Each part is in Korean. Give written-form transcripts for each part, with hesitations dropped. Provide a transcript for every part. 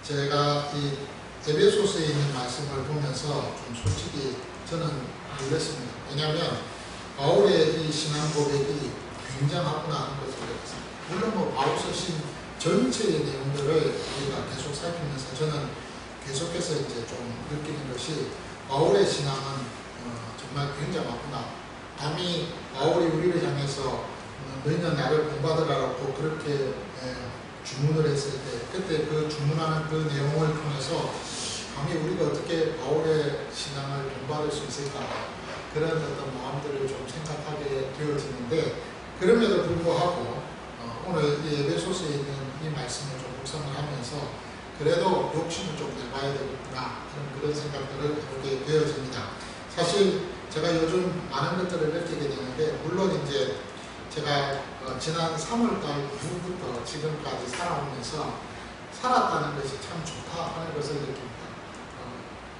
제가 이 에베소서에 있는 말씀을 보면서 좀 솔직히 저는 놀랐습니다. 왜냐하면 바울의 이 신앙 고백이 굉장하구나 하는 것을 느꼈습니다. 물론 뭐 바울서 신 전체의 내용들을 우리가 계속 살피면서 저는 계속해서 이제 좀 느끼는 것이 바울의 신앙은 정말 굉장하구나. 감히 바울이 우리를 향해서 너희는 나를 본받으라고 그렇게 주문을 했을 때 그때 그 주문하는 그 내용을 통해서 감히 우리가 어떻게 바울의 신앙을 본받을 수 있을까 그런 어떤 마음들을 좀 생각하게 되어지는데 그럼에도 불구하고 오늘 이 에베소서에 있는 이 말씀을 좀 묵상을 하면서 그래도 욕심을 좀 내봐야 되겠구나 그런 생각들을 하게 되어집니다. 사실 제가 요즘 많은 것들을 느끼게 되는데 물론 이제 제가 지난 3월달 이후부터 지금까지 살아오면서 살았다는 것이 참 좋다 하는 것을 느낍니다.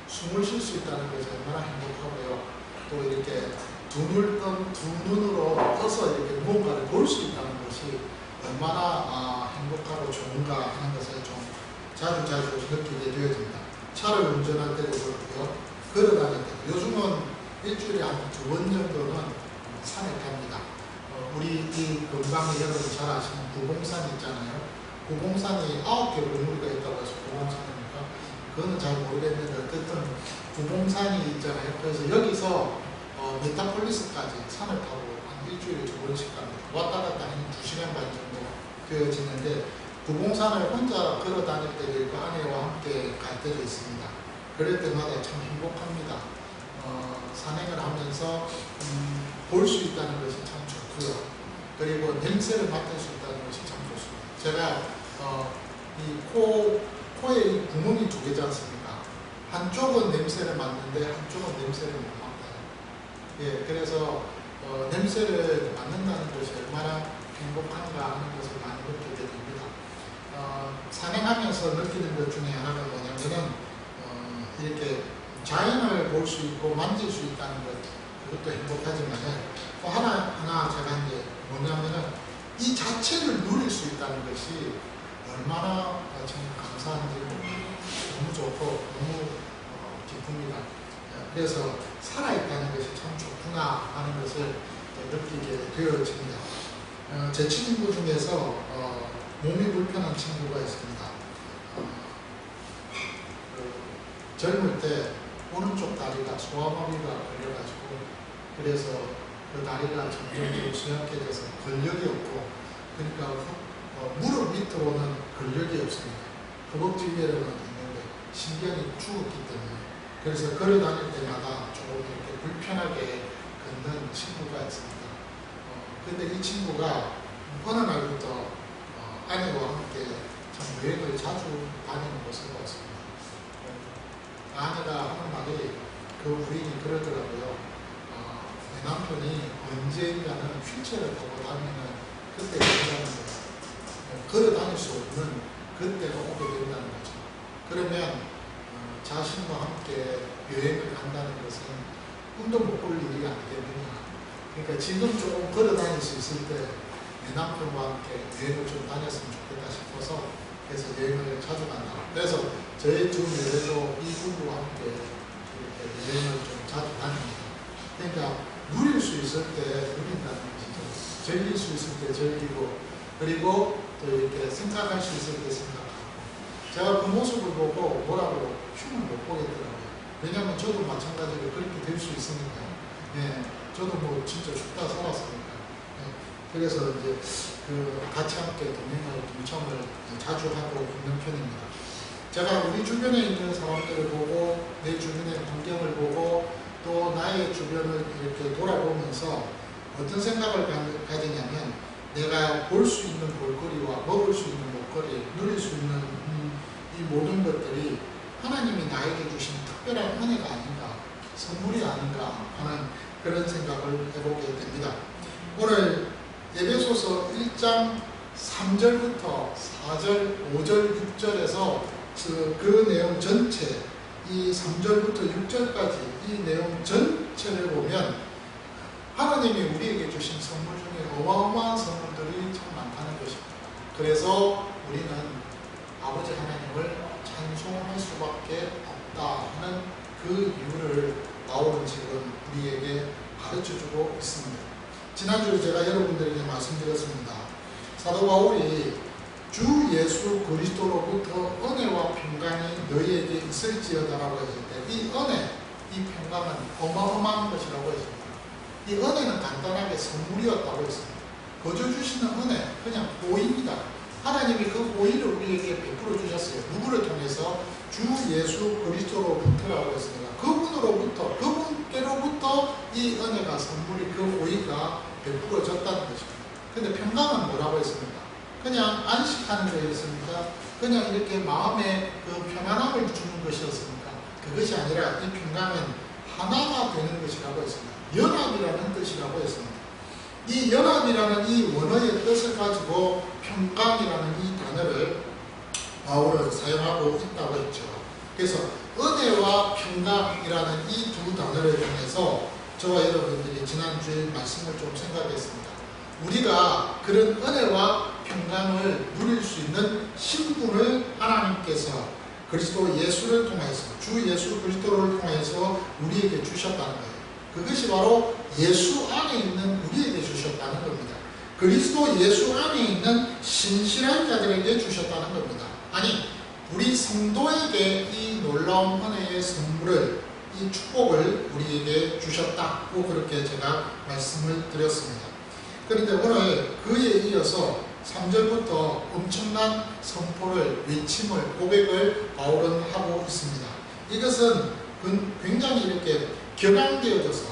숨을 쉴 수 있다는 것이 얼마나 행복하고요. 또 이렇게 두 눈으로 떠서 이렇게 무언가를 볼 수 있다는 것이 얼마나 행복하고 좋은가 하는 것을 좀 자주 느끼게 되어집니다. 차를 운전할 때도 그렇고요. 걸어다닐 때도 요즘은 일주일에 한 2번 정도는 산에 갑니다. 우리 이 금강에 여러분 잘 아시는 구봉산 있잖아요. 구봉산이 9개 봉우리가 있다고 해서 구봉산입니까? 그거는 잘 모르겠는데 어쨌든 구봉산이 있잖아요. 그래서 여기서 메타폴리스까지 산을 타고 한 일주일에 2번씩 갑니다. 왔다 갔다 한 2시간 반 정도 되어지는데 구봉산을 혼자 걸어 다닐 때도 있고 아내와 함께 갈 때도 있습니다. 그럴 때마다 참 행복합니다. 산행을 하면서 볼 수 있다는 것이 참 좋고요. 그리고 냄새를 맡을 수 있다는 것이 참 좋습니다. 제가 이 코에 이 구멍이 2개지 않습니까? 한쪽은 냄새를 맡는데 한쪽은 냄새를 못 맡아요. 예, 그래서 냄새를 맡는다는 것이 얼마나 행복한가 하는 것을 많이 느끼게 됩니다. 산행하면서 느끼는 것 중에 하나가 뭐냐면은 이렇게 자연을 볼 수 있고 만질 수 있다는 것 그것도 행복하지만 또 하나 제가 이제 뭐냐면은 이 자체를 누릴 수 있다는 것이 얼마나 참 감사한지 너무 좋고 너무 기쁩니다. 그래서 살아있다는 것이 참 좋구나 하는 것을 느끼게 되어집니다. 제 친구 중에서 몸이 불편한 친구가 있습니다. 젊을 때 오른쪽 다리가 소아마비가 걸려가지고 그래서 그 다리가 점점 수약해져서 근력이 없고 그러니까 무릎 밑으로는 근력이 없습니다. 허벅지 위에는 있는데 신경이 죽었기 때문에 그래서 걸어 다닐 때마다 조금 이렇게 불편하게 걷는 친구가 있습니다. 근데 이 친구가 어느 날부터 아내와 함께 참 여행을 자주 다니는 것을 봤습니다. 아내가 하는 말이 그 부인이 그러더라고요. 내 남편이 언젠가는 휠체어를 타고 다니는 그때가 온다는 거예요. 걸어 다닐 수 없는 그때가 오게 된다는 거죠. 그러면 자신과 함께 여행을 간다는 것은 꿈도 못 꿀 일이 아니겠느냐. 그러니까 지금 조금 걸어 다닐 수 있을 때 내 남편과 함께 여행을 좀 다녔으면 좋겠다 싶어서 그래서 여행을 자주 간다. 그래서 저희 주 내에도 이 부부와 함께 이렇게 여행을 좀 자주 다닙니다. 그러니까 누릴 수 있을 때 누린다는 것이죠. 즐길 수 있을 때 즐기고 그리고 또 이렇게 생각할 수 있을 때 생각하고 제가 그 모습을 보고 뭐라고 흉을 못 보겠더라고요. 왜냐하면 저도 마찬가지로 그렇게 될 수 있으니까. 예, 저도 뭐 진짜 죽다 살았으니까. 그래서 이제 같이 함께 동행하고 동참을 자주 하고 있는 편입니다. 제가 우리 주변에 있는 사람들을 보고 내 주변의 환경을 보고 또 나의 주변을 이렇게 돌아보면서 어떤 생각을 가지냐면 내가 볼 수 있는 볼거리와 먹을 수 있는 먹거리, 누릴 수 있는 이 모든 것들이 하나님이 나에게 주신 특별한 은혜가 아닌가, 선물이 아닌가 하는 그런 생각을 해보게 됩니다. 오늘 에베소서 1장 3절부터 4절, 5절, 6절에서 그 내용 전체, 이 3절부터 6절까지 이 내용 전체를 보면 하나님이 우리에게 주신 선물 중에 어마어마한 선물들이 참 많다는 것입니다. 그래서 우리는 아버지 하나님을 수밖에 없다 하는 그 이유를 바울은 지금 우리에게 가르쳐주고 있습니다. 지난주에 제가 여러분들에게 말씀드렸습니다. 사도 바울이 주 예수 그리스도로부터 은혜와 평강이 너희에게 있을지어다라고 했을 때 이 은혜, 이 평강은 어마어마한 것이라고 했습니다. 이 은혜는 간단하게 선물이었다고 했습니다. 거저 주시는 은혜, 그냥 보입니다. 하나님이 그 보이를 우리에게 베풀어 주셨어요. 누구를 통해서? 주 예수 그리스도로부터라고 했습니다. 그분으로부터, 그분께로부터 이 은혜가 선물이, 그 보이가 베풀어졌다는 것입니다. 근데 평강은 뭐라고 했습니까? 그냥 안식하는 거였습니까? 그냥 이렇게 마음에 그 편안함을 주는 것이었습니까? 그것이 아니라 이 평강은 하나가 되는 것이라고 했습니다. 연합이라는 뜻이라고 했습니다. 이 연합이라는 이 원어의 뜻을 가지고 평강이라는 이 단어를 바울은 사용하고 있다고 했죠. 그래서 은혜와 평강이라는 이 두 단어를 통해서 저와 여러분들이 지난주에 말씀을 좀 생각했습니다. 우리가 그런 은혜와 평강을 누릴 수 있는 신분을 하나님께서 그리스도 예수를 통해서, 주 예수 그리스도를 통해서 우리에게 주셨다는 거예요. 그것이 바로 예수 안에 있는 우리에게 주셨다는 겁니다. 그리스도 예수 안에 있는 신실한 자들에게 주셨다는 겁니다. 아니, 우리 성도에게 이 놀라운 은혜의 선물을, 이 축복을 우리에게 주셨다고 그렇게 제가 말씀을 드렸습니다. 그런데 오늘 그에 이어서 3절부터 엄청난 선포를, 외침을, 고백을 바울은 하고 있습니다. 이것은 굉장히 이렇게 격앙되어져서,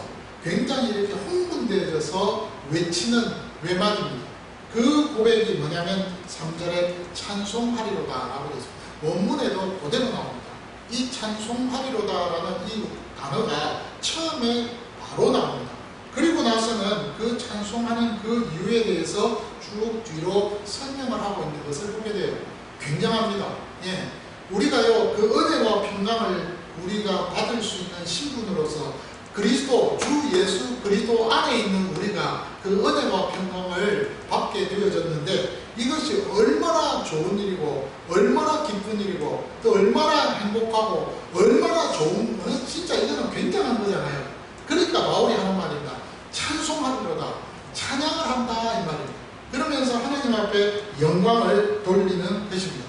굉장히 이렇게 흥분되어져서 외치는 외막입니다. 그 고백이 뭐냐면 3절에 찬송하리로다 라고 되어 있습니다. 원문에도 그대로 나옵니다. 이 찬송하리로다라는 이 단어가 처음에 바로 나옵니다. 그리고 나서는 그 찬송하는 그 이유에 대해서 쭉 뒤로 설명을 하고 있는 것을 보게 돼요. 굉장합니다. 예. 우리가요, 그 은혜와 평강을 우리가 받을 수 있는 신분으로서 그리스도, 주 예수 그리스도 안에 있는 우리가 그 은혜와 평강을 받게 되어졌는데 이것이 얼마나 좋은 일이고 얼마나 기쁜 일이고 또 얼마나 행복하고 얼마나 좋은, 진짜 이거는 굉장한 거잖아요. 그러니까 바울이 하는 말입니다. 찬송하리로다, 찬양을 한다 이 말입니다. 그러면서 하나님 앞에 영광을 돌리는 것입니다.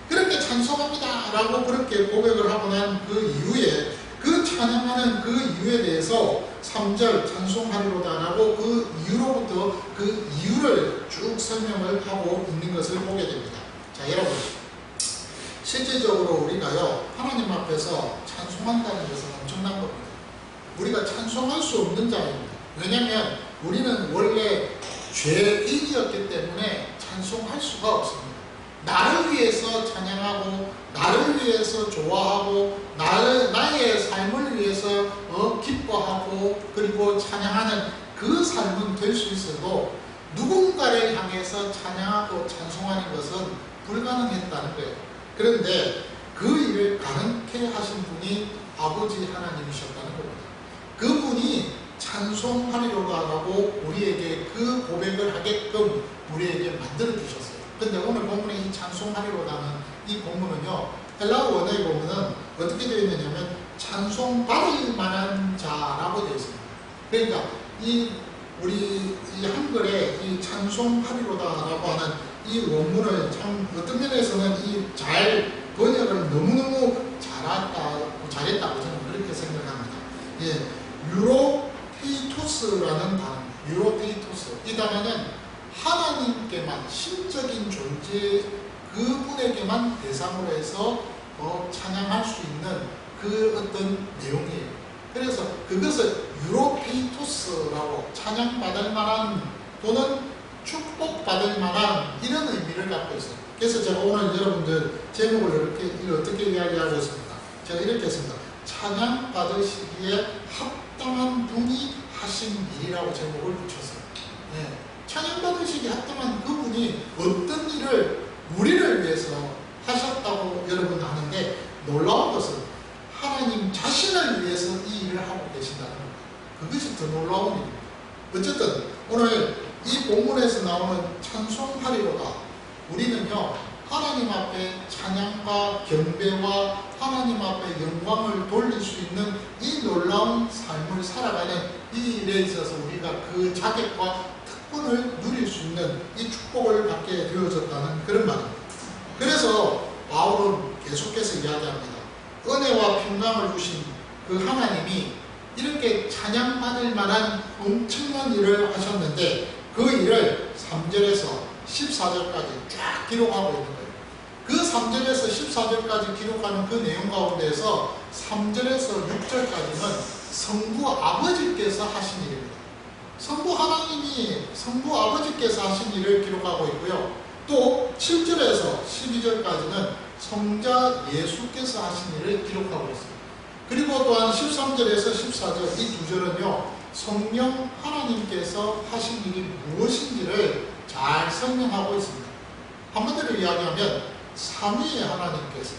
그렇게 찬송합니다 라고 그렇게 고백을 하고 난 그 이후에, 그 찬양하는 그 이유에 대해서 3절 찬송하리로다 라고 그 이유로부터 그 이유를 쭉 설명을 하고 있는 것을 보게 됩니다. 자, 여러분, 실질적으로 우리가요 하나님 앞에서 찬송한다는 것은 엄청난 겁니다. 우리가 찬송할 수 없는 자입니다. 왜냐하면 우리는 원래 죄인이었기 때문에 찬송할 수가 없습니다. 나를 위해서 찬양하고 나를 위해서 좋아하고 나의 삶을 위해서 기뻐하고 그리고 찬양하는 그 삶은 될 수 있어도 누군가를 향해서 찬양하고 찬송하는 것은 불가능했다는 거예요. 그런데 그 일을 가능케 하신 분이 아버지 하나님이셨다는 겁니다. 그분이 찬송하리로다라고 우리에게 그 고백을 하게끔 우리에게 만들어 주셨어요. 근데 오늘 본문의 이 찬송하리로다는 이 본문은요, 헬라어 원어의 본문은 어떻게 되어 있느냐면 찬송받을 만한 자라고 되어 있습니다. 그러니까 우리 이 한글에 이 찬송하리로다라고 하는 이 원문을 참 어떤 면에서는 이 잘 번역을 너무너무 잘했다고 저는 그렇게 생각합니다. 예, 유로테이토스라는 단어입니다. 유로테이토스. 이 단어는 하나님께만, 신적인 존재 그분에게만 대상으로 해서 찬양할 수 있는 그 어떤 내용이에요. 그래서 그것을 유로테이토스라고, 찬양받을 만한 또는 축복받을 만한 이런 의미를 갖고 있어요. 그래서 제가 오늘 여러분들 제목을 어떻게 이야기하고 있습니다. 제가 이렇게 했습니다. 찬양받으시기에 합당한 분이 하신 일이라고 제목을 붙였어요. 예. 찬양받으시기에 합당한 그분이 어떤 일을 우리를 위해서 하셨다고 여러분 아는데, 놀라운 것은 하나님 자신을 위해서 이 일을 하고 계신다는 겁니다. 그것이 더 놀라운 일입니다. 어쨌든 오늘 이 본문에서 나오는 찬송하리로다, 우리는요 하나님 앞에 찬양과 경배와 하나님 앞에 영광을 돌릴 수 있는 이 놀라운 삶을 살아가는 이 일에 있어서 우리가 그 자격과 특권을 누릴 수 있는 이 축복을 받게 되어졌다는 그런 말입니다. 그래서 바울은 계속해서 이야기합니다. 은혜와 평강을 주신 그 하나님이 이렇게 찬양받을 만한 엄청난 일을 하셨는데 그 일을 3절에서 14절까지 쫙 기록하고 있는 거예요. 그 3절에서 14절까지 기록하는 그 내용 가운데에서 3절에서 6절까지는 성부 아버지께서 하신 일입니다. 성부 하나님이 성부 아버지께서 하신 일을 기록하고 있고요. 또 7절에서 12절까지는 성자 예수께서 하신 일을 기록하고 있습니다. 그리고 또한 13절에서 14절 이 두 절은요, 성령 하나님께서 하신 일이 무엇인지를 잘 설명하고 있습니다. 한마디로 이야기하면 삼위의 하나님께서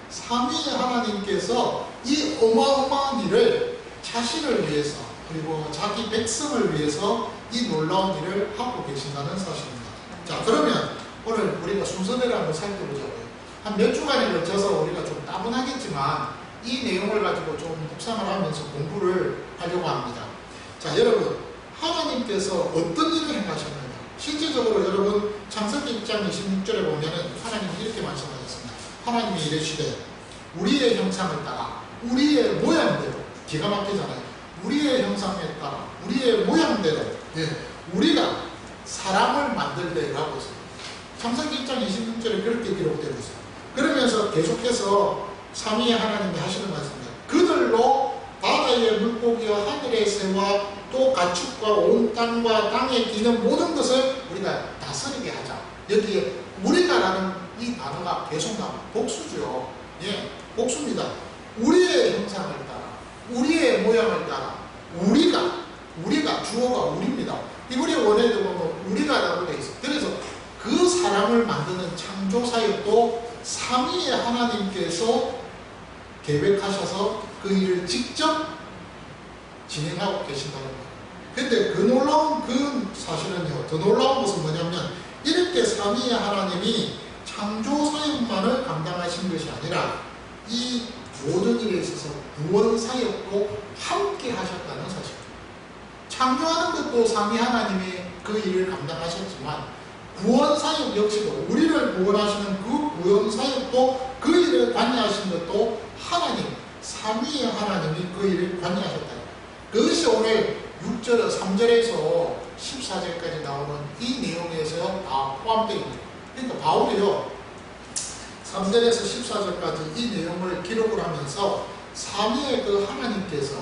삼위의 하나님께서 이 어마어마한 일을 자신을 위해서 그리고 자기 백성을 위해서 이 놀라운 일을 하고 계신다는 사실입니다. 자, 그러면 오늘 우리가 순서대로 한번 살펴보자고요. 한 몇 주간에 걸쳐서 우리가 좀 따분하겠지만 이 내용을 가지고 좀 묵상을 하면서 공부를 하려고 합니다. 자, 여러분, 하나님께서 어떤 일을 행하셨느냐? 실제적으로 여러분 창세기 1장 26절에 보면은 하나님이 이렇게 말씀하셨습니다. 하나님이 이르시되 우리의 형상을 따라 우리의 모양대로, 기가 막히잖아요. 우리의 형상에 따라 우리의 모양대로 우리가 사람을 만들되라고 했습니다. 창세기 1장 26절에 그렇게 기록되고 있어요. 그러면서 계속해서 삼위의 하나님이 하시는 말씀입니다. 그들로 바다의 물고기와 하늘의 새와 또 가축과 온 땅과 땅에 기는 모든 것을 우리가 다스리게 하자. 여기에 우리가라는 이 단어가 계속 나옵니다. 복수죠. 예, 복수입니다. 우리의 형상을 따라 우리의 모양을 따라 우리가 주어가 우리입니다. 이브리 원어에도 보면 우리가라고 되어 있어요. 그래서 그 사람을 만드는 창조 사역도 삼위의 하나님께서 계획하셔서 그 일을 직접 진행하고 계신다는 거예요. 근데 그 놀라운 그 사실은요, 더 놀라운 것은 뭐냐면 이렇게 삼위의 하나님이 창조 사역만을 감당하신 것이 아니라 이 모든 일에 있어서 구원 사역도 함께 하셨다는 사실입니다. 창조하는 것도 삼위 하나님이 그 일을 감당하셨지만 구원 사역 역시도 우리를 구원하시는 그 구원 사역도 그 일을 관여하신 것도 하나님, 삼위의 하나님이 그 일을 관여하셨다. 그것이 오늘 6절, 3절에서 14절까지 나오는 이 내용에서 다 포함되어 있는 거예요. 그러니까 바울이요, 3절에서 14절까지 이 내용을 기록을 하면서 삼위의 그 하나님께서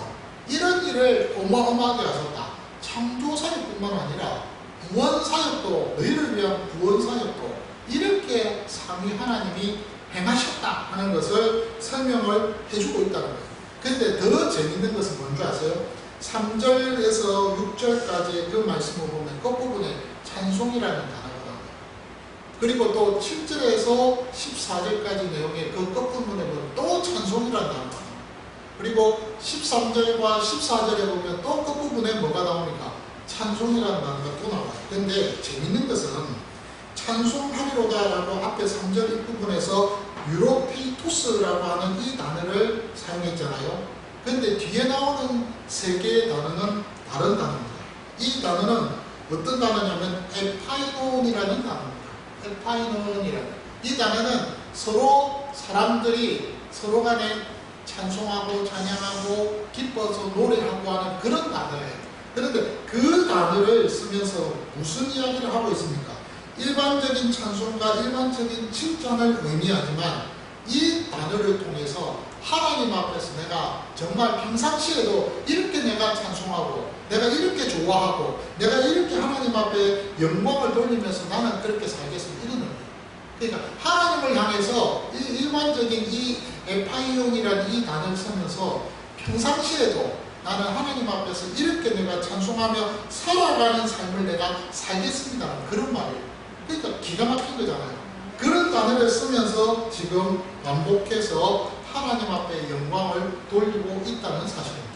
이런 일을 어마어마하게 하셨다. 창조 사역뿐만 아니라 구원 사역도, 너희를 위한 구원 사역도 이렇게 삼위 하나님이 행하셨다 하는 것을 설명을 해주고 있다는 거예요. 근데 더 재밌는 것은 뭔지 아세요? 3절에서 6절까지 그 말씀을 보면 끝부분에 찬송이라는 단어가 나와요. 그리고 또 7절에서 14절까지 내용의 그 끝부분에 보면 또 찬송이라는 단어가 나와요. 그리고 13절과 14절에 보면 또 끝부분에 뭐가 나오니까 찬송이라는 단어가 또 나와요. 근데 재밌는 것은 찬송하리로다라고 앞에 3절 입부분에서 유로피투스라고 하는 이 단어를 사용했잖아요. 근데 뒤에 나오는 세 개의 단어는 다른 단어입니다. 이 단어는 어떤 단어냐면 에파이논이라는 단어입니다. 에파이논이라는. 이 단어는 서로 사람들이 서로 간에 찬송하고 찬양하고 기뻐서 노래하고 하는 그런 단어예요. 그런데 그 단어를 쓰면서 무슨 이야기를 하고 있습니까? 일반적인 찬송과 일반적인 칭찬을 의미하지만 이 단어를 통해서 하나님 앞에서 내가 정말 평상시에도 이렇게 내가 찬송하고 내가 이렇게 좋아하고 내가 이렇게 하나님 앞에 영광을 돌리면서 나는 그렇게 살겠습니다. 이런 의미. 그러니까 하나님을 향해서 이 일반적인 이 에파이온이라는 이 단어를 쓰면서 평상시에도 나는 하나님 앞에서 이렇게 내가 찬송하며 살아가는 삶을 내가 살겠습니다. 그런 말이에요. 그러니까 기가 막힌 거잖아요. 그런 단어를 쓰면서 지금 반복해서 하나님 앞에 영광을 돌리고 있다는 사실입니다.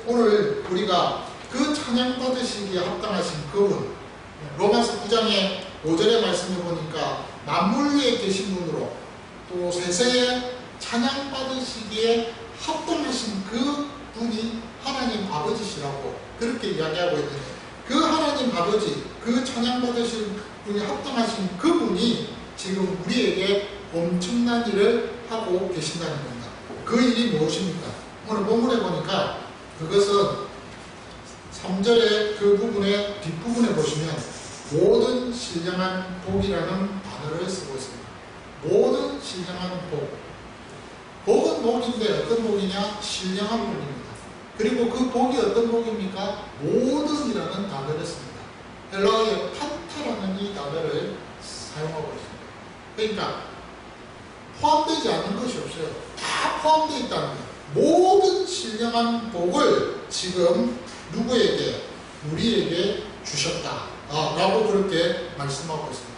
오늘 우리가 그 찬양 받으시기에 합당하신 그분, 로마서 9장의 5절의 말씀을 보니까 만물 위에 계신 분으로 또 세상에 찬양받으시기에 합당하신 그 분이 하나님 아버지시라고 그렇게 이야기하고 있는데, 그 하나님 아버지, 그 찬양받으신 분이 합당하신 그분이 지금 우리에게 엄청난 일을 하고 계신다는 겁니다. 그 일이 무엇입니까? 오늘 본문에 보니까 그것은 3절의 그 부분의 뒷부분에 보시면 모든 신령한 복이라는 단어를 쓰고 있습니다. 모든 신령한 복. 복은 복인데 어떤 복이냐? 신령한 복입니다. 그리고 그 복이 어떤 복입니까? 모든이라는 단어를 씁니다. 헬라어의 판타라는 이 단어를 사용하고 있습니다. 그러니까 포함되지 않는 것이 없어요. 다 포함되어 있다는 거예요. 모든 신령한 복을 지금 누구에게? 우리에게 주셨다 라고 그렇게 말씀하고 있습니다.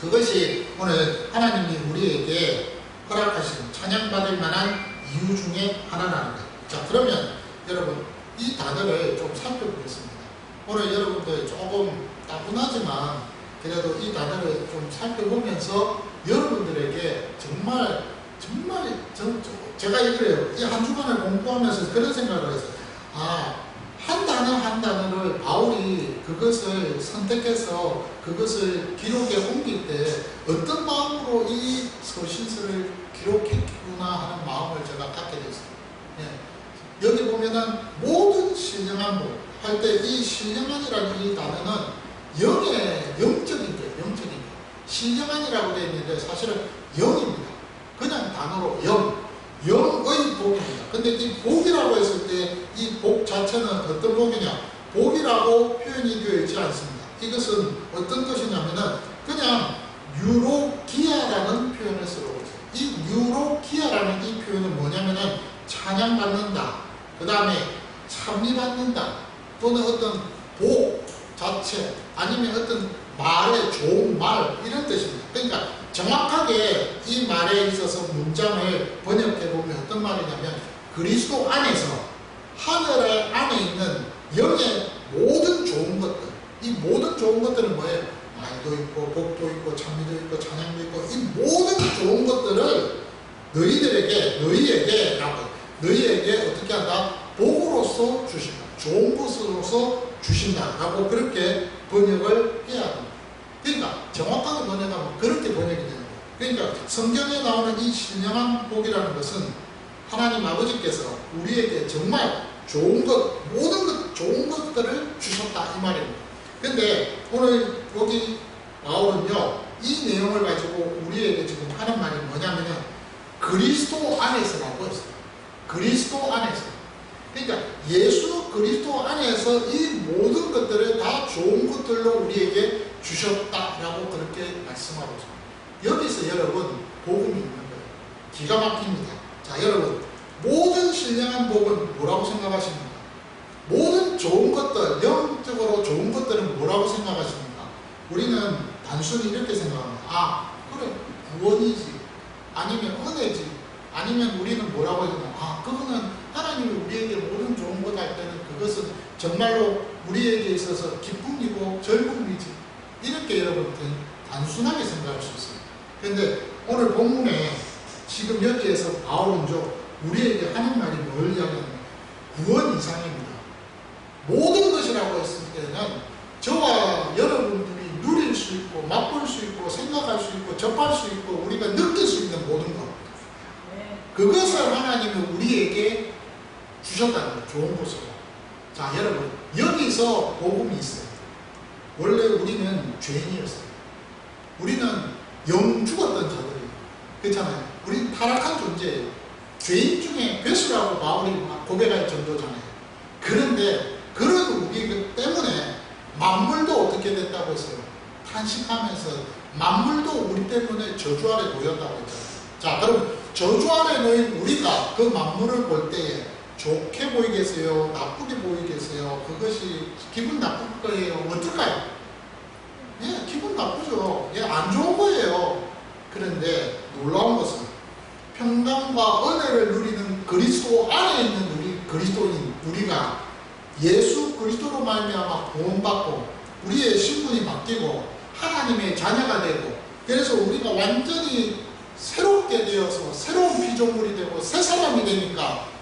그것이 오늘 하나님이 우리에게 허락하신 찬양받을 만한 이유 중에 하나라는 거예요. 자, 그러면 여러분 이 단어를 좀 살펴보겠습니다. 오늘 여러분들 조금 따분하지만 그래도 이 단어를 좀 살펴보면서 여러분들에게 정말 제가 이래요. 이 한 주간을 공부하면서 그런 생각을 했어요. 한 단어 한 단어를 바울이 그것을 선택해서 그것을 기록에 옮길 때 어떤 마음으로 이 서신서를 기록했구나 하는 마음을 제가 갖게 됐어요. 예. 여기 보면은 모든 신령한 복 할 때 이 신령한이라는 이 단어는 영적인 거예요. 영적인 거. 신령한이라고 되어 있는데 사실은 영입니다. 그냥 단어로 영의 복입니다. 근데 이 복이라고 했을 때 이 복 자체는 어떤 복이냐? 복이라고 표현이 되어 있지 않습니다. 이것은 어떤 것이냐면은 그냥 유로기아라는 표현을 쓰고 있어요. 이 유로기아라는 이 표현은 뭐냐면은 찬양받는다, 그 다음에 찬미받는다, 또는 어떤 복 자체, 아니면 어떤 말의 좋은 말, 이런 뜻입니다. 그러니까 정확하게 이 말에 있어서 문장을 번역해보면 어떤 말이냐면 그리스도 안에서 하늘 안에 있는 영의 모든 좋은 것들, 이 모든 좋은 것들은 뭐예요? 말도 있고 복도 있고 찬미도 있고 찬양도 있고 이 모든 좋은 것들을 너희에게 어떻게 한다? 복으로서 주신다. 좋은 것으로서 주신다라고 그렇게 번역을 해야 합니다. 그러니까 정확하게 번역하면 그렇게 번역이 되는 거예요. 그러니까 성경에 나오는 이 신령한 복이라는 것은 하나님 아버지께서 우리에게 정말 좋은 것, 모든 것, 좋은 것들을 주셨다 이 말입니다. 근데 오늘 여기 바울은요, 이 내용을 가지고 우리에게 지금 하는 말이 뭐냐면은 그리스도 안에서라고 했어요. 그리스도 안에서. 그러니까 예수 그리스도 안에서 이 모든 것들을 다 좋은 것들로 우리에게 주셨다라고 그렇게 말씀하고 있습니다. 여기서 여러분 복음이 있는 거예요. 기가 막힙니다. 자, 여러분 모든 신령한 복은 뭐라고 생각하십니까? 모든 좋은 것들, 영적으로 좋은 것들은 뭐라고 생각하십니까? 우리는 단순히 이렇게 생각합니다. 그래, 구원이지, 아니면 은혜지, 아니면 우리는 뭐라고 해야 되나? 그거는 하나님이 우리에게 모든 좋은 것 할 때는 그것은 정말로 우리에게 있어서 기쁨이고 즐거움이지. 이렇게 여러분들 단순하게 생각할 수 있어요. 그런데 오늘 본문에 지금 여기에서 바울은 우리에게 하는 말이 뭘 이야기하냐면 구원 이상입니다. 모든 것이라고 했을 때는 저와 여러분들이 누릴 수 있고 맛볼 수 있고 생각할 수 있고 접할 수 있고 우리가 느낄 수 있는 모든 것, 그것을 하나님이 우리에게 주셨다는 거예요. 좋은 것으로. 자, 여러분 여기서 복음이 있어요. 원래 우리는 죄인이었어요. 우리는 영 죽었던 자들이에요. 그렇잖아요. 우리는 타락한 존재예요. 죄인 중에 괴수라고 바울이 고백할 정도잖아요. 그런데 그런 우리 때문에 만물도 어떻게 됐다고 했어요? 탄식하면서 만물도 우리 때문에 저주 아래 놓였다고 했잖아요. 자, 그럼 저주 아래 놓인 우리가 그 만물을 볼 때에 좋게 보이겠어요? 나쁘게 보이겠어요? 그것이 기분 나쁠 거예요? 어떨까요? 예, 기분 나쁘죠. 예, 안 좋은 거예요. 그런데 놀라운 것은 평강과 은혜를 누리는 그리스도 안에 있는 우리 그리스도인 우리가 예수 그리스도로 말미암아 구원받고 우리의 신분이 바뀌고 하나님의 자녀가 되고 그래서 우리가 완전히 새롭게 되어서 새로운 피조물이 되고 새 사람이 되니까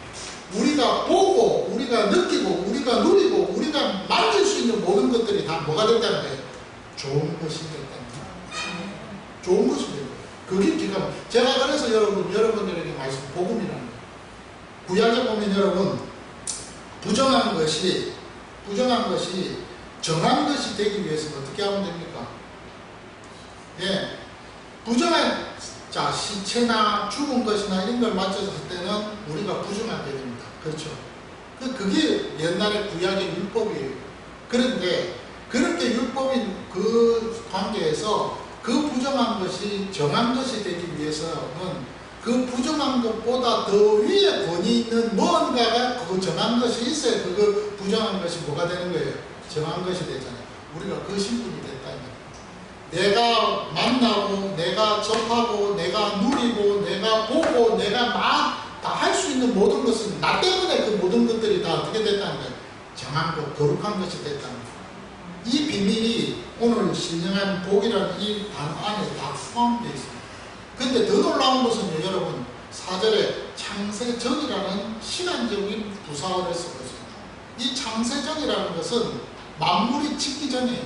우리가 보고 우리가 느끼고 우리가 누리고 우리가 만질 수 있는 모든 것들이 다 뭐가 된다는 거예요? 좋은 것이 된다는 거예요. 좋은 것이 된다는 거예요. 그게 기가 막혀요. 제가 그래서 여러분들에게 말씀 복음이라는 거예요. 구약에 보면 여러분 부정한 것이 정한 것이 되기 위해서는 어떻게 하면 됩니까? 예, 부정한 시체나 죽은 것이나 이런 걸 맞춰서 할 때는 우리가 부정하게 됩니다. 그렇죠? 그게 옛날에 구약의 율법이에요. 그런데 그렇게 율법인 그 관계에서 그 부정한 것이 정한 것이 되기 위해서는 그 부정한 것보다 더 위에 권위 있는 뭔가가 그 정한 것이 있어야 그 부정한 것이 뭐가 되는 거예요? 정한 것이 되잖아요. 우리가 그 신분이 됐다. 내가 만나고 내가 접하고 내가 누리고 내가 보고 내가 막 다 할 수 있는 모든 것은 나 때문에 그 모든 것들이 다 어떻게 됐다는 거예요? 정한 것, 거룩한 것이 됐다는 거예요. 이 비밀이 오늘 신령한 복이라는 이 단어 안에 다 포함되어 있습니다. 근데 더 놀라운 것은요, 여러분, 4절에 창세전이라는 시간적인 부사어를 쓰고 있습니다. 이 창세전이라는 것은 만물이 짓기 전이에요.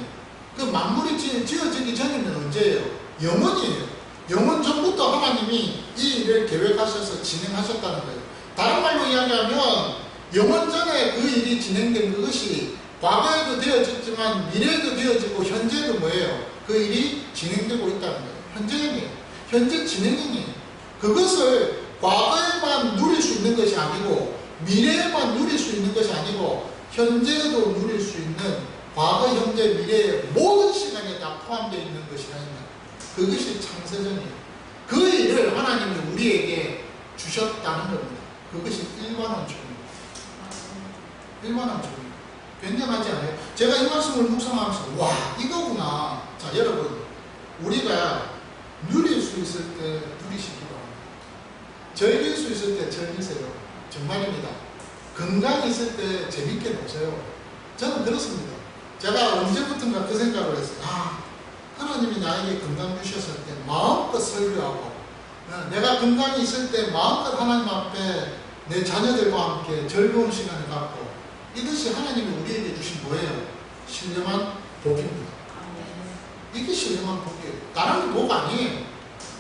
그 만물이 지어지기 전에는 언제예요? 영원이에요. 영원 전부터 하나님이 이 일을 계획하셔서 진행하셨다는 거예요. 다른 말로 이야기하면 영원 전에 그 일이 진행된 그것이 과거에도 되어졌지만 미래에도 되어지고 현재도 뭐예요? 그 일이 진행되고 있다는 거예요. 현재형이에요. 현재 진행형이에요. 그것을 과거에만 누릴 수 있는 것이 아니고 미래에만 누릴 수 있는 것이 아니고 현재에도 누릴 수 있는 과거, 현재, 미래의 모든 시간에 다 포함되어 있는 것이라는 그것이 창세전이에요. 그 일을 하나님이 우리에게 주셨다는 겁니다. 그것이 일반원초입니다. 일반원초입니다. 굉장하지 않아요? 제가 이 말씀을 묵상하면서 와 이거구나. 자 여러분 우리가 누릴 수 있을 때 누리시기 바랍니다. 즐길 수 있을 때 즐기세요. 정말입니다. 건강이 있을 때 재밌게 노세요. 저는 그렇습니다. 제가 언제부턴가 그 생각을 했어요. 하나님이 나에게 건강 주셨을 때 마음껏 설교하고 내가 건강이 있을 때 마음껏 하나님 앞에 내 자녀들과 함께 즐거운 시간을 갖고 이것이 하나님이 우리에게 주신 뭐예요? 신령한 복입니다. 이게 신령한 복이에요. 다른 복 아니에요.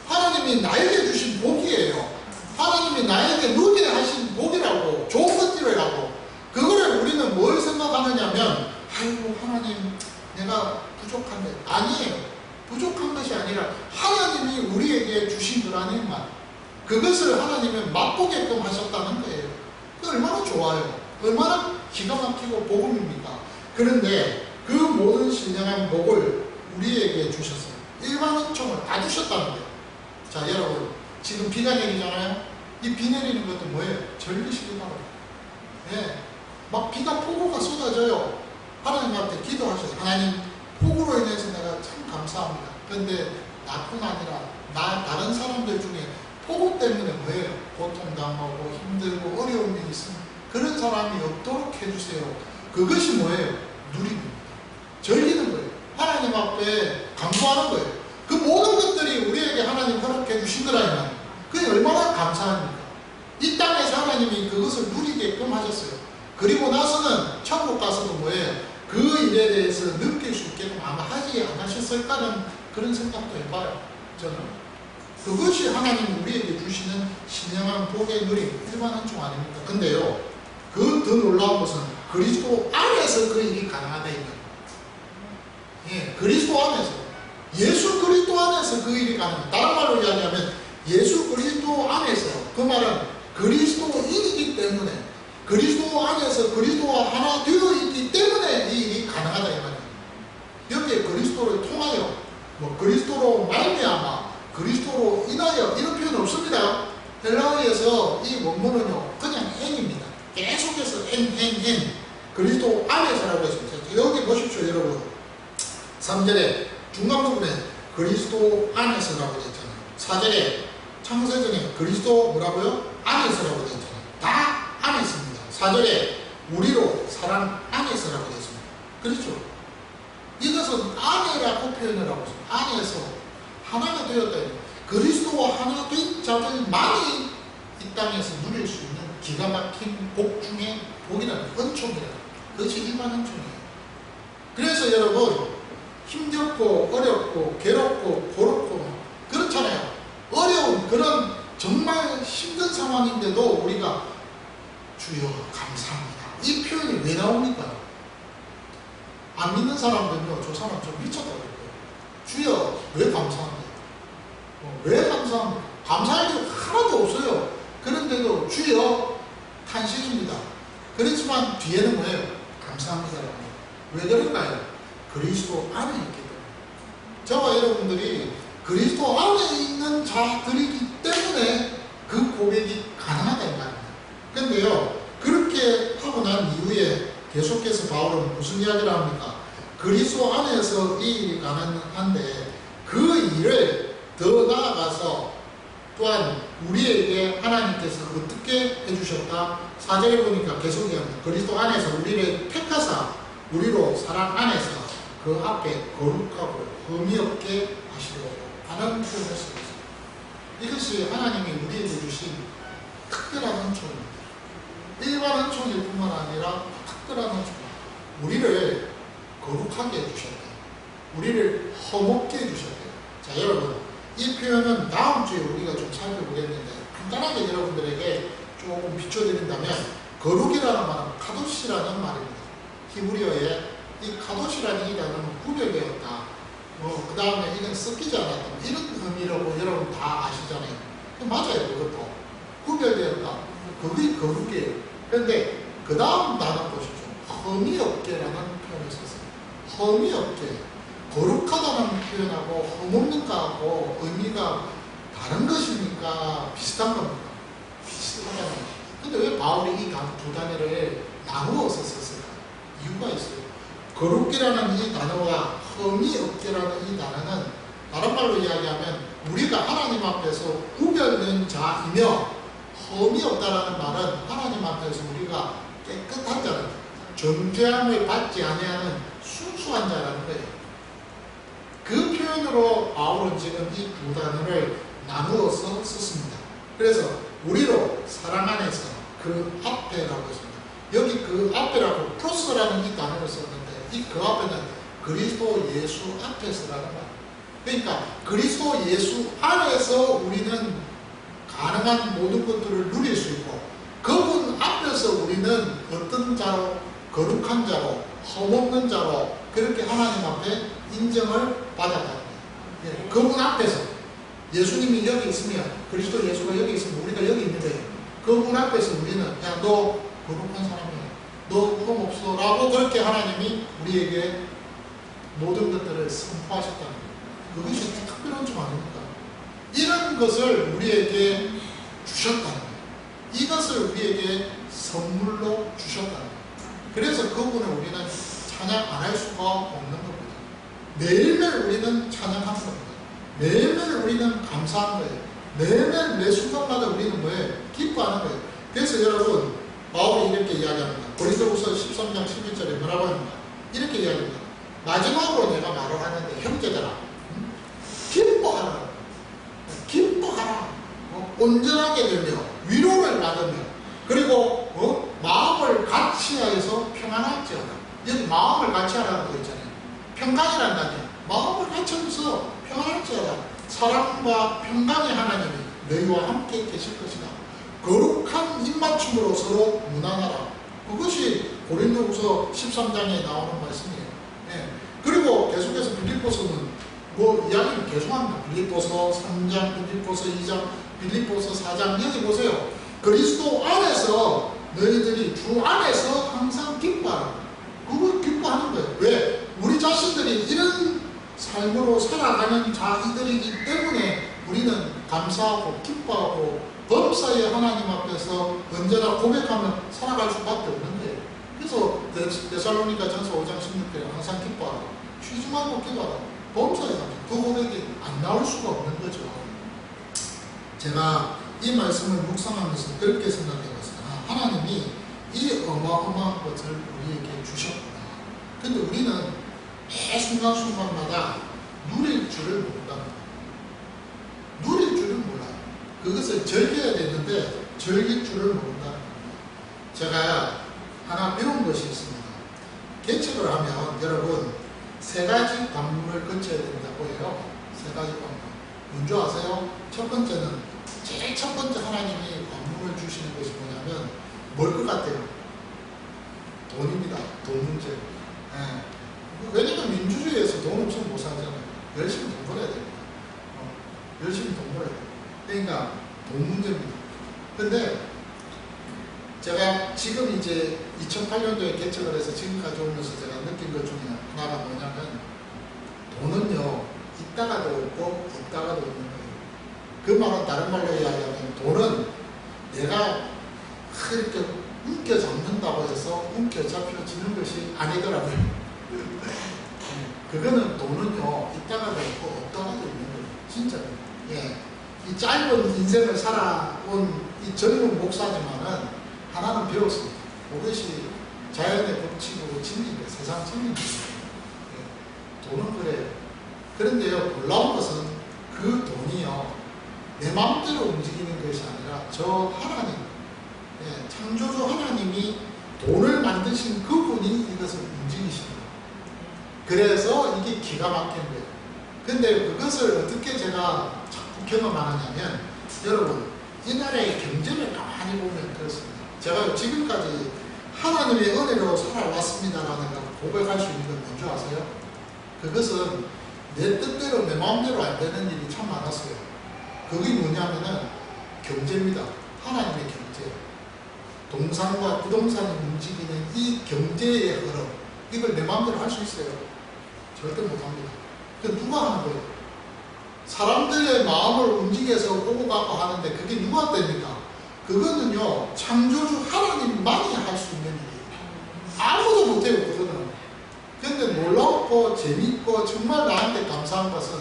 하나님이 나에게 주신 복이에요. 하나님이 나에게 누리게 하신 복이라고 좋은 것들이라고 그거를 우리는 뭘 생각하느냐면 아이고 하나님 내가 부족한데 아니에요. 부족한 것이 아니라 하나님이 우리에게 주신 거라는 말 그것을 하나님은 맛보게끔 하셨다는 거예요. 그 얼마나 좋아요. 얼마나 기가 막히고 복음입니까? 그런데 그 모든 신령한 복을 우리에게 주셨어요. 일반은총을 다 주셨다는 거예요. 자 여러분 지금 비가 내리잖아요. 이 비 내리는 것도 뭐예요? 즐기시기 바랍니다. 네. 막 비가 폭우가 쏟아져요. 하나님 앞에 기도하셔서 하나님 폭우로 인해서 내가 참 감사합니다. 그런데 나뿐 아니라 다른 사람들 중에 폭우 때문에 뭐예요? 고통당하고 힘들고 어려움이 있으면 그런 사람이 없도록 해주세요. 그것이 뭐예요? 누립니다. 즐기는 거예요. 하나님 앞에 감사하는 거예요. 그 모든 것들이 우리에게 하나님 허락해 주신 거라면 그게 얼마나 감사합니까? 이 땅에서 하나님이 그것을 누리게끔 하셨어요. 그리고 나서는 천국 가서도 뭐예요? 그 일에 대해서 느낄 수 있게끔 아마 하지 않으셨을까는 그런 생각도 해봐요. 저는 그것이 하나님 우리에게 주시는 신령한 복의 누림 일반은총 아닙니까? 근데요 그 더 놀라운 것은 그리스도 안에서 그 일이 가능하다 이거예요. 예, 그리스도 안에서 예수 그리스도 안에서 그 일이 가능합니다. 다른 말로 이야기하면 예수 그리스도 안에서 그 말은 그리스도인이기 때문에 그리스도 안에서 그리스도와 하나 되어 있기 때문에 이 일이 가능하다 이 말이에요. 여기에 그리스도를 통하여 뭐 그리스도로 말미암아 그리스도로 인하여 이런 표현 없습니다. 헬라어에서 이 원문은요 그냥 n입니다. 계속해서 n 그리스도 안에서라고 했습니다. 여기 보십시오 여러분 3절에 중간 부분에 그리스도 안에서라고 했잖아요. 4절에 창세전에 그리스도 뭐라고요? 안에서라고 했잖아요. 다 안에 있습니다. 4절에 우리로 사랑 안에서라고 했습니다. 그렇죠? 이것은 안에라고 표현을 하고 있습니다. 안에서 하나가 되었다. 그리스도와 하나 된 자들만이 이 땅에서 누릴 수 있는 기가 막힌 복 중에 복이라는 은총이라. 그것이 일반 은총이에요. 그래서 여러분 힘겹고 어렵고 괴롭고 고롭고 그렇잖아요. 어려운 그런 정말 힘든 상황인데도 우리가 주여 감사합니다. 이 표현이 왜 나옵니까? 안 믿는 사람들은요, 저 사람 좀 미쳤다고 그래요. 주여 왜 감사합니까? 왜 감사합니까? 감사할 게 하나도 없어요. 그런데도 주여 탄식입니다. 그렇지만 뒤에는 뭐예요? 감사합니다. 왜 그런가요? 그리스도 안에 있기 때문에. 저와 여러분들이 그리스도 안에 있는 자들이기 때문에 그 고백이 가능하다 이 말입니다. 그런데요, 그렇게 하고 난 이후에 계속해서 바울은 무슨 이야기를 합니까? 그리스도 안에서 이 일이 가능한데 그 일을 더 나아가서 또한 우리에게 하나님께서 어떻게 해주셨다? 4절에 보니까 계속 이야기합니다. 그리스도 안에서 우리를 택하사 우리로 사랑 안에서 그 앞에 거룩하고 흠이 없게 하시려고 하는 표현을 쓰고 있습니다. 이것이 하나님이 우리에게 주신 특별한 은총입니다. 일반 은총일 뿐만 아니라 특별한 은총. 우리를 거룩하게 해주셨대요. 우리를 험없게 해주셨대요. 자, 여러분, 이 표현은 다음 주에 우리가 좀 살펴보겠는데 간단하게 여러분들에게 조금 비춰드린다면 거룩이라는 말은 카도시라는 말입니다. 히브리어에 이 카도시라는 이 단어는 구별되었다. 그 다음에 이건 섞이지 않았다. 이런 의미라고 여러분 다 아시잖아요. 맞아요. 그것도 구별되었다. 그게 거룩이에요. 그런데 그 다음 단어 보시죠. 흠이 없게라는 표현을 썼어요. 흠이 없게. 거룩하다는 표현하고 흠없는 거하고 의미가 다른 것입니까? 비슷한 겁니까? 비슷하잖아요. 근데 왜 바울이 이 두 단어를 나누어서 썼을까? 이유가 있어요. 거룩이라는 이 단어와 흠이 없게라는 이 단어는 다른 말로 이야기하면 우리가 하나님 앞에서 구별된 자이며 흠이 없다라는 말은 하나님 앞에서 우리가 깨끗한 자는 정죄함을 받지 아니하는 순수한 자라는 거예요. 그 표현으로 바울은 지금 이 두 단어를 나누어서 썼습니다. 그래서 우리로 사랑 안에서 그 앞에라고 했습니다. 여기 그 앞에라고 플러스라는 이 단어를 썼는데 이 그 앞에는 그리스도 예수 앞에서라는 말. 그러니까 그리스도 예수 안에서 우리는 가능한 모든 것들을 누릴 수 있고 그분 앞에서 우리는 어떤 자로 거룩한 자로 흠없는 자로 그렇게 하나님 앞에 인정을 받았다는 거예요. 그분 앞에서 예수님이 여기 있으면 그리스도 예수가 여기 있으면 우리가 여기 있는데 그분 앞에서 우리는 야, 너 거룩한 사람이야. 너 흠 없어 라고 그렇게 하나님이 우리에게 모든 것들을 선포하셨다는 거예요. 그것이 특별한 점 아닙니까? 이런 것을 우리에게 주셨다는 거예요. 이것을 우리에게 선물로 주셨다는 거예요. 그래서 그분을 우리는 찬양 안 할 수가 없는 겁니다. 매일매일 우리는 찬양하는 겁니다. 매일매일 우리는 감사한 거예요. 매일매일 매 순간마다 우리는 뭐예요? 기뻐하는 거예요. 그래서 여러분 바울이 이렇게 이야기합니다. 고린도후서 13장 11절에 뭐라고 합니까? 이렇게 이야기합니다. 마지막으로 내가 말을 하는데 형제들아 기뻐하라. 기뻐하라. 온전하게 되며 위로를 받으며 그리고 마음을 같이하여서 평안할지어다. 여기 마음을 같이하라는 거 있잖아요. 평강이란 단어예요. 마음을 같이하면서 평안할지어다. 사랑과 평강의 하나님이 너희와 함께 계실 것이다. 거룩한 입맞춤으로 서로 무난하라. 그것이 고린도후서 13장에 나오는 말씀이에요. 네. 그리고 계속해서 빌립보서는 이야기를 계속합니다. 빌립보서 3장, 빌립보서 2장, 빌립보서 4장 여기 보세요. 그리스도 안에서 너희들이 주 안에서 항상 기뻐하라. 그걸 기뻐하는 거예요. 왜? 우리 자신들이 이런 삶으로 살아가는 자이들이기 때문에 우리는 감사하고 기뻐하고 범사의 하나님 앞에서 언제나 고백하며 살아갈 수밖에 없는 거예요. 그래서 데살로니가 전서 5장 16절에 항상 기뻐하라. 쉬지 말고 기도하라. 범사의 하나님. 그 고백이 안 나올 수가 없는 거죠. 제가 이 말씀을 묵상하면서 그렇게 생각해봤어요. 하나님이 이 어마어마한 것을 우리에게 주셨구나. 근데 우리는 매 순간순간마다 누릴 줄을 모른다는 거예요. 그것을 즐겨야 되는데 즐길 줄을 모른다는 겁니다. 제가 하나 배운 것이 있습니다. 개척을 하면 여러분 세 가지 관문을 거쳐야 된다고 해요. 세 가지 관문. 뭔지 아세요? 첫 번째는 제일 첫 번째 하나님이 관문을 주시는 것이 뭐냐면 뭘 것 같아요? 돈입니다. 돈 문제. 예. 왜냐면 민주주의에서 돈 없으면 못 살잖아요. 열심히 돈 벌어야 됩니다. 열심히 돈 벌어야 돼요. 그러니까 돈 문제입니다. 근데 제가 지금 이제 2008년도에 개척을 해서 지금까지 오면서 제가 느낀 것 중에 하나가 뭐냐면 돈은요 있다가도 없고 없다가도 없는 거예요. 그 말은 다른 말로 이야기하면 돈은 내가 이렇게 움켜잡는다고 해서 움켜잡혀지는 것이 아니더라고요. 그거는 돈은요 있다가도 없고 없다가도 있는 거예요. 진짜로. 예. 이 짧은 인생을 살아온 이 젊은 목사님만은 하나는 배웠습니다. 그것이 자연의 법칙으로 진리인 거예요. 세상 진리입니다. 예. 돈은 그래요. 그런데요 놀라운 것은 그 돈이요 내 마음대로 움직이는 것이 아니라 저 하나님, 예, 창조주 하나님이 돈을 만드신 그분이 이것을 움직이십니다. 그래서 이게 기가 막힌 거예요. 근데 그것을 어떻게 제가 자꾸 경험하느냐면 여러분 이 나라의 경제를 가만히 보면 그렇습니다. 제가 지금까지 하나님의 은혜로 살아왔습니다라는 걸 고백할 수 있는 건 뭔지 아세요? 그것은 내 뜻대로 내 마음대로 안 되는 일이 참 많았어요. 그게 뭐냐면은 경제입니다. 하나님의 경제. 동산과 부동산이 움직이는 이 경제의 흐름, 이걸 내 마음대로 할 수 있어요? 절대 못합니다. 그 누가 하는 거예요? 사람들의 마음을 움직여서 오고 가고 하는데 그게 누가 됩니까? 그거는요 창조주 하나님만이 할 수 있는 일이에요. 아무도 못해요. 그거는. 근데 놀랍고 재밌고 정말 나한테 감사한 것은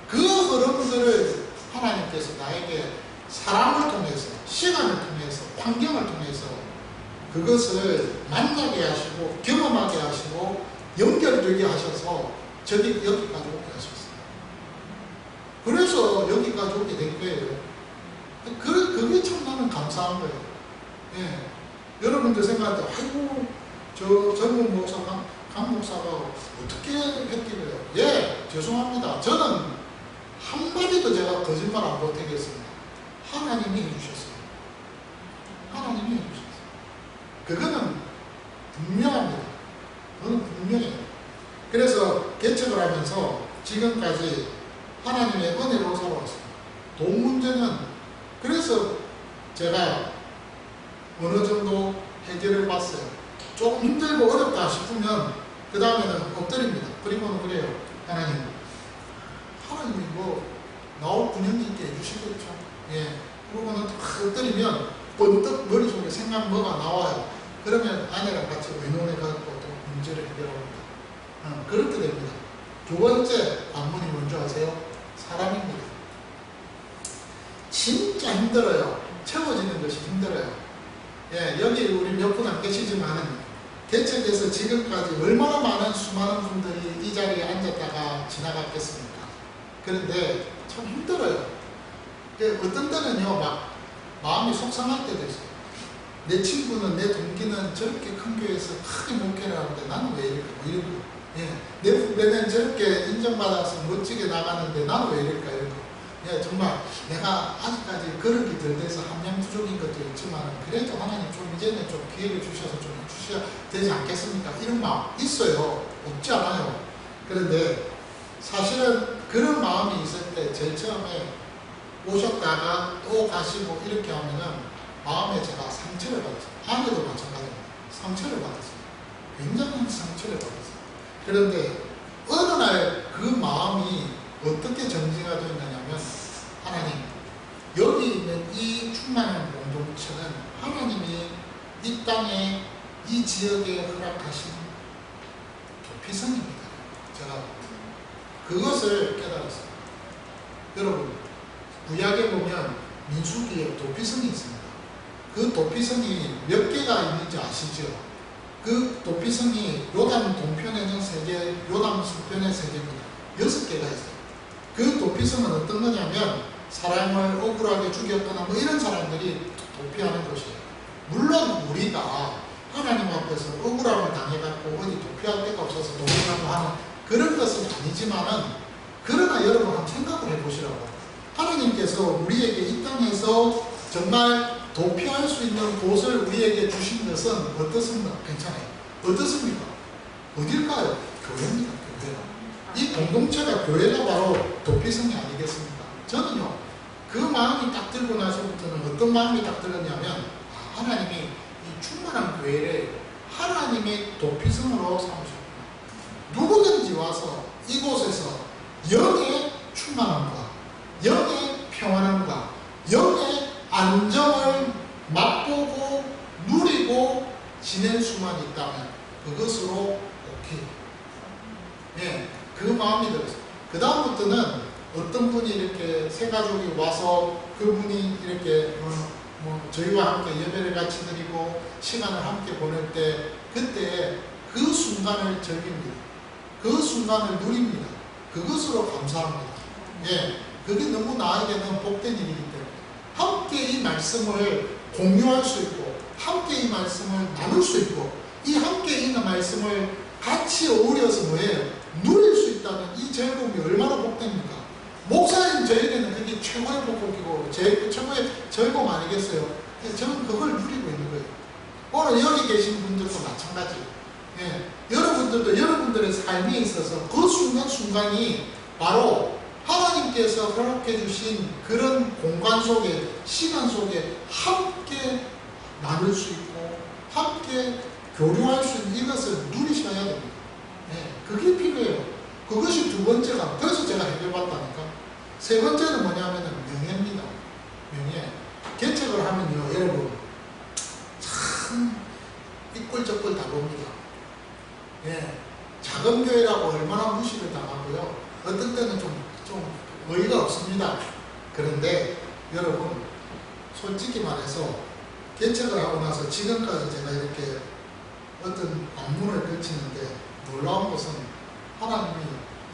그 흐름들을 하나님께서 나에게 사람을 통해서, 시간을 통해서, 환경을 통해서 그것을 만나게 하시고 경험하게 하시고 연결되게 하셔서 여기까지 오게 하셨어요. 그래서 여기까지 오게 된 거예요. 그게 참 나는 감사한 거예요. 예. 여러분들 생각할 때 아이고 저 젊은 목사가 강 목사가 어떻게 했길래 예 죄송합니다. 저는 한마디도 제가 거짓말 안 보태겠습니다. 하나님이 해주셨어요. 하나님이 해주셨어요. 그거는 분명합니다. 그건 분명해요. 그래서 개척을 하면서 지금까지 하나님의 은혜로 살아왔습니다. 돈 문제는 그래서 제가 어느 정도 해결을 봤어요. 조금 힘들고 어렵다 싶으면 그 다음에는 엎드립니다. 그리고는 그래요. 하나님이 뭐 나올 분연히 있게 해주시겠죠. 예. 그러고는 탁 엎드리면 번뜩 머릿속에 생각 뭐가 나와요. 그러면 아내랑 같이 의논해가지고 또 문제를 해결합니다. 그렇게 됩니다. 두 번째 관문이 뭔지 아세요? 사람입니다. 진짜 힘들어요. 채워지는 것이 힘들어요. 예, 여기 우리 몇 분 안 계시지만 개척에서 지금까지 얼마나 많은 수많은 분들이 이 자리에 앉았다가 지나갔겠습니까? 그런데 참 힘들어요. 어떤 때는요, 막 마음이 속상할 때도 있어요. 내 친구는, 내 동기는 저렇게 큰 교회에서 크게 목회를 하는데 나는 왜 이럴까? 뭐 이런 거. 예. 내 후배는 저렇게 인정받아서 멋지게 나가는데 나는 왜 이럴까? 이런 거. 예, 정말 내가 아직까지 그릇이 덜 돼서 함량 부족인 것도 있지만 그래도 하나님 좀 이제는 좀 기회를 주셔서 좀 해주셔야 되지 않겠습니까? 이런 마음 있어요. 없지 않아요. 그런데 사실은 그런 마음이 있을 때 제일 처음에 오셨다가 또 가시고 이렇게 하면은 마음에 제가 상처를 받았어요. 아내도 마찬가지입니다. 상처를 받았어요. 굉장한 상처를 받았어요. 그런데 어느 날 그 마음이 어떻게 정지가 됐느냐면 하나님 여기 있는 이 충만한 공동체는 하나님이 이 땅에 이 지역에 허락하신 도피성입니다. 제가 그것을 깨달았어요. 여러분 구약에 보면 민수기에 도피성이 있습니다. 그 도피성이 몇 개가 있는지 아시죠? 그 도피성이 요단 동편에는 3개, 요단 서편에 3개입니다. 6개가 있어요. 그 도피성은 어떤 거냐면 사람을 억울하게 죽였거나 뭐 이런 사람들이 도피하는 것이에요. 물론 우리가 하나님 앞에서 억울함을 당해갖고 어디 도피할 데가 없어서 도피하고 하는 그런 것은 아니지만은, 그러나 여러분 한번 생각을 해보시라고. 하나님께서 우리에게 이 땅에서 정말 도피할 수 있는 곳을 우리에게 주신 것은 어떻습니까? 괜찮아요. 어떻습니까? 어딜까요? 교회입니다. 교회. 이 공동체가, 교회가 바로 도피성이 아니겠습니까? 저는요, 그 마음이 딱 들고 나서부터는 어떤 마음이 딱 들었냐면, 하나님이 이 충만한 교회를 하나님의 도피성으로 삼으셨구나. 누구든지 와서 이곳에서 영의 충만함과 영의 평안함과 영의 안정을 맛보고 누리고 지낼 수만 있다면 그것으로 오케이. 예, 그 마음이 들었어요. 그 다음부터는 어떤 분이 이렇게 세 가족이 와서 그분이 이렇게 저희와 함께 예배를 같이 드리고 시간을 함께 보낼 때, 그때 그 순간을 즐깁니다. 그 순간을 누립니다. 그것으로 감사합니다. 예, 그게 너무 나에게는 복된 일이기 때문에 함께 이 말씀을 공유할 수 있고, 함께 이 말씀을 나눌 수 있고, 이 함께 있는 말씀을 같이 어우려서 뭐예요? 누릴 수 있다는 이 즐거움이 얼마나 복됩니까? 목사님 저에게는 그게 최고의 복이고 최고의 즐거움 아니겠어요? 저는 그걸 누리고 있는 거예요. 오늘 여기 계신 분들도 마찬가지. 예, 여러분들도 여러분들의 삶에 있어서 그 순간순간이 바로 하나님께서 허락해 주신 그런 공간 속에, 시간 속에 함께 나눌 수 있고 함께 교류할 수 있는 이것을 누리셔야 됩니다. 예, 그게 필요해요. 그것이 두 번째가, 그래서 제가 해결받다니까. 세 번째는 뭐냐면은 명예입니다. 명예. 개척을 하면요, 여러분, 참, 이꼴저꼴 다 봅니다. 예. 작은 교회라고 얼마나 무시를 당하고요. 어떤 때는 좀 어이가 없습니다. 그런데 여러분, 솔직히 말해서 개척을 하고 나서 지금까지 제가 이렇게 어떤 관문을 걸치는데 놀라운 것은 하나님이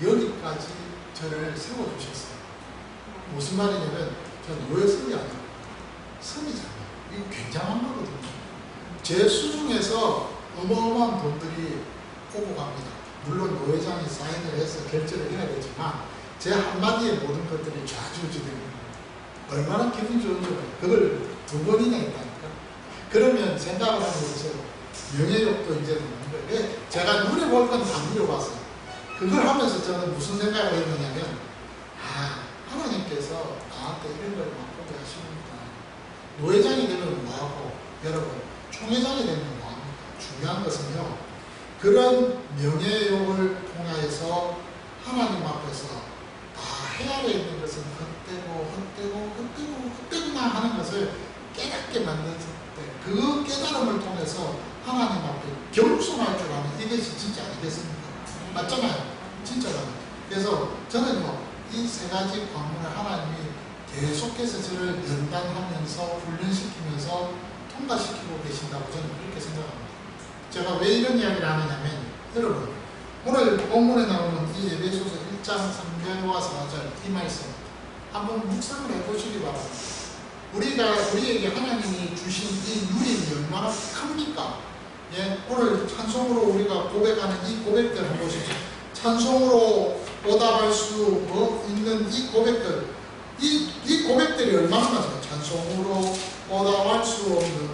여기까지 저를 세워주셨어요. 무슨 말이냐면, 저는 요회성이 아니고 성이잖아요. 이거 굉장한 거거든요. 제 수중에서 어마어마한 돈들이 오고 갑니다. 물론 노회장이 사인을 해서 결제를 해야 되지만 제 한마디에 모든 것들이 좌지우지됩니다. 얼마나 기분이 좋은지 그걸 두 번이나 했다니까. 그러면 생각을 하는 거죠. 명예욕도 이제는 없는 거예요. 제가 누려볼 건 다 누려봤어요. 그걸 하면서 저는 무슨 생각을 했느냐면, 하나님께서 나한테 이런 걸 맛보게 하시는구나. 노회장이 되면 뭐하고, 여러분, 총회장이 되면 뭐하고. 중요한 것은요, 그런 명예욕을 통하여서 하나님 앞에서 헤아려 있는 것은 헛되구나 하는 것을 깨닫게 만든 때, 그 깨달음을 통해서 하나님 앞에 겸손할 줄 아는 이것이 진짜 아니겠습니까? 맞잖아요. 진짜잖아요. 그래서 저는요, 이 세 가지 관문을 하나님이 계속해서 저를 연단하면서 훈련시키면서 통과시키고 계신다고 저는 그렇게 생각합니다. 제가 왜 이런 이야기를 하느냐면, 여러분, 오늘 본문에 나오는 이 에베소서 1장 3절과 4절 이 말씀 한번 묵상을 해보시기 바랍니다. 우리에게 하나님이 주신 이 누림이 얼마나 큽니까? 예, 오늘 찬송으로 우리가 고백하는 이 고백들 한번 보십시오. 찬송으로 보답할 수 있는 이 고백들, 이 고백들이 얼마나 많습니까? 찬송으로 보답할 수 없는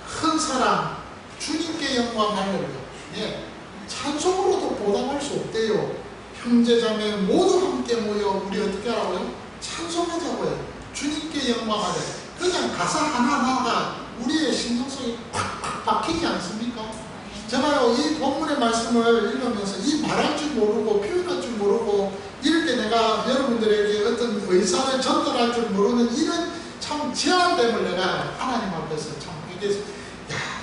큰 사랑, 주님께 영광 할렐루야. 예, 찬송으로도 보답할 수 없대요. 형제자매 모두 함께 모여 우리 어떻게 하라고요? 찬송하자고요. 주님께 영광하래. 그냥 가사 하나하나가 우리의 심령 속에 팍팍 박히지 않습니까? 제가요, 이 본문의 말씀을 읽으면서 이 말할 줄 모르고 표현할 줄 모르고 이렇게 내가 여러분들에게 어떤 의사를 전달할 줄 모르는 이런 참 제한됨을 내가 하나님 앞에서 참 얘기해서,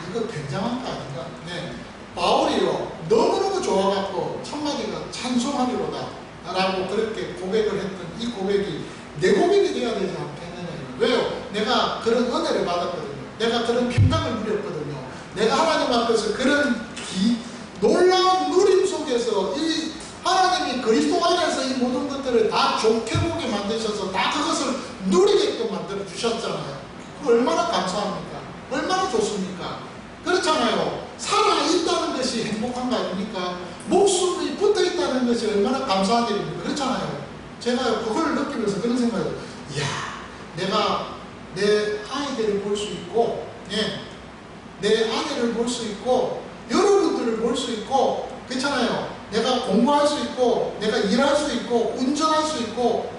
이거 굉장한 거 아닌가? 네. 바울이요, 너무너무 좋아갖고 첫마디가 찬송하리로다 라고 그렇게 고백을 했던 이 고백이 내 고백이 되어야 되지 않겠느냐. 왜요? 내가 그런 은혜를 받았거든요. 내가 그런 평강을 누렸거든요. 내가 하나님 앞에서 그런 놀라운 누림 속에서 이 하나님이 그리스도 안에서 이 모든 것들을 다 좋게 보게 만드셔서 다 그것을 누리게끔 만들어 주셨잖아요. 얼마나 감사합니까? 얼마나 좋습니까? 그렇잖아요. 살아있다는 것이 행복한 거 아닙니까? 목숨이 붙어있다는 것이 얼마나 감사한 일입니까? 그렇잖아요. 제가 그걸 느끼면서 그런 생각을 해요. 이야, 내가 내 아이들을 볼 수 있고, 예, 내 아내를 볼 수 있고, 여러분들을 볼 수 있고, 그렇잖아요. 내가 공부할 수 있고, 내가 일할 수 있고, 운전할 수 있고,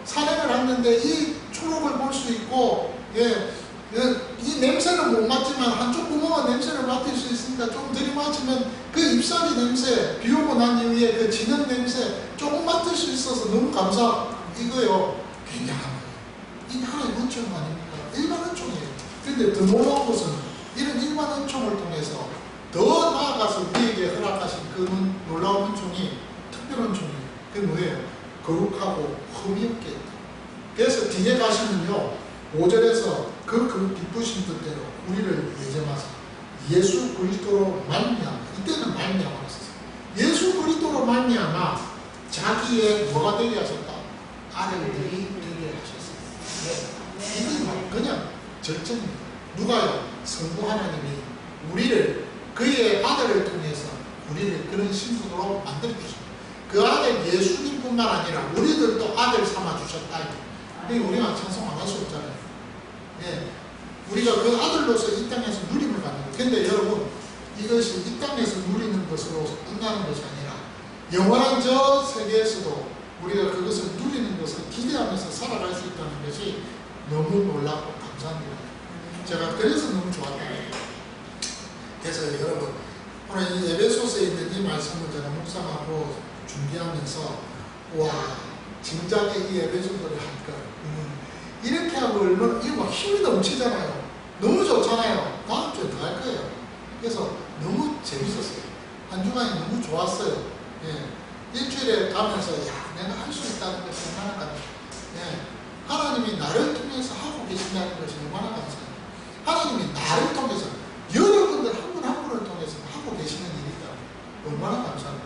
산행을 하는데 이 초록을 볼 수 있고, 예, 이 냄새는 못 맡지만 한쪽 구멍은 냄새를 맡을 수 있으니까 조금 들이마시면 그 잎사귀 냄새, 비 오고 난 이후에 그 진흙 냄새 조금 맡을 수 있어서 너무 이거요. 굉장한 거예요. 이 하나의 은총 아닙니까? 일반 은총이에요. 그런데 더 놀라운 것은 이런 일반 은총을 통해서 더 나아가서 우리에게 허락하신 그 놀라운 은총이 특별한 은총이에요. 그게 뭐예요? 거룩하고 흠이 없게 했다. 그래서 뒤에 가시면요. 5절에서 그 기쁘신 뜻대로 우리를 예정하사 예수 그리스도로 말미암아, 이때는 말미암아를 썼어요. 예수 그리스도로 말미암아 자기의 뭐가 되게 하셨다? 아들들이 되게 하셨어요. 네. 이게 그냥 절정입니다. 누가요? 성부 하나님이 우리를 그의 아들을 통해서 우리를 그런 신부로 만들어 주십니다. 그 아들 예수님뿐만 아니라 우리들도 아들 삼아 주셨다. 우리가 찬송 안 할 수 없잖아요. 예, 우리가 그 아들로서 이 땅에서 누림을 받는 거예요. 근데 여러분, 이것이 이 땅에서 누리는 것으로 끝나는 것이 아니라 영원한 저 세계에서도 우리가 그것을 누리는 것을 기대하면서 살아갈 수 있다는 것이 너무 놀랍고 감사합니다. 제가 그래서 너무 좋았다. 그래서 여러분, 오늘 이 에베소서에 있는 이 말씀을 제가 묵상하고 준비하면서 와, 진작에 이 에베소서를 할까? 이렇게 하고 얼마나, 이거 막 힘이 넘치잖아요. 너무 좋잖아요. 다음 주에 더 할 거예요. 그래서 너무 재밌었어요. 한 주간이 너무 좋았어요. 예. 일주일에 가면서, 야, 내가 할 수 있다는 것이 얼마나 감사해요. 예. 하나님이 나를 통해서 하고 계신다는 것이 얼마나 감사해요. 하나님이 나를 통해서, 여러분들 한 분 한 분을 통해서 하고 계시는 일이다. 얼마나 감사합니다.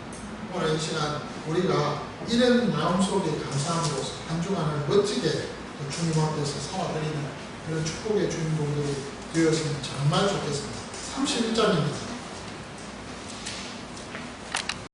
오늘 이 시간 우리가 이런 마음속에 감사함으로써 한 주간을 멋지게 주님 앞에서 살아드리는 그런 축복의 주인공들이 되었으면 정말 좋겠습니다. 31장입니다.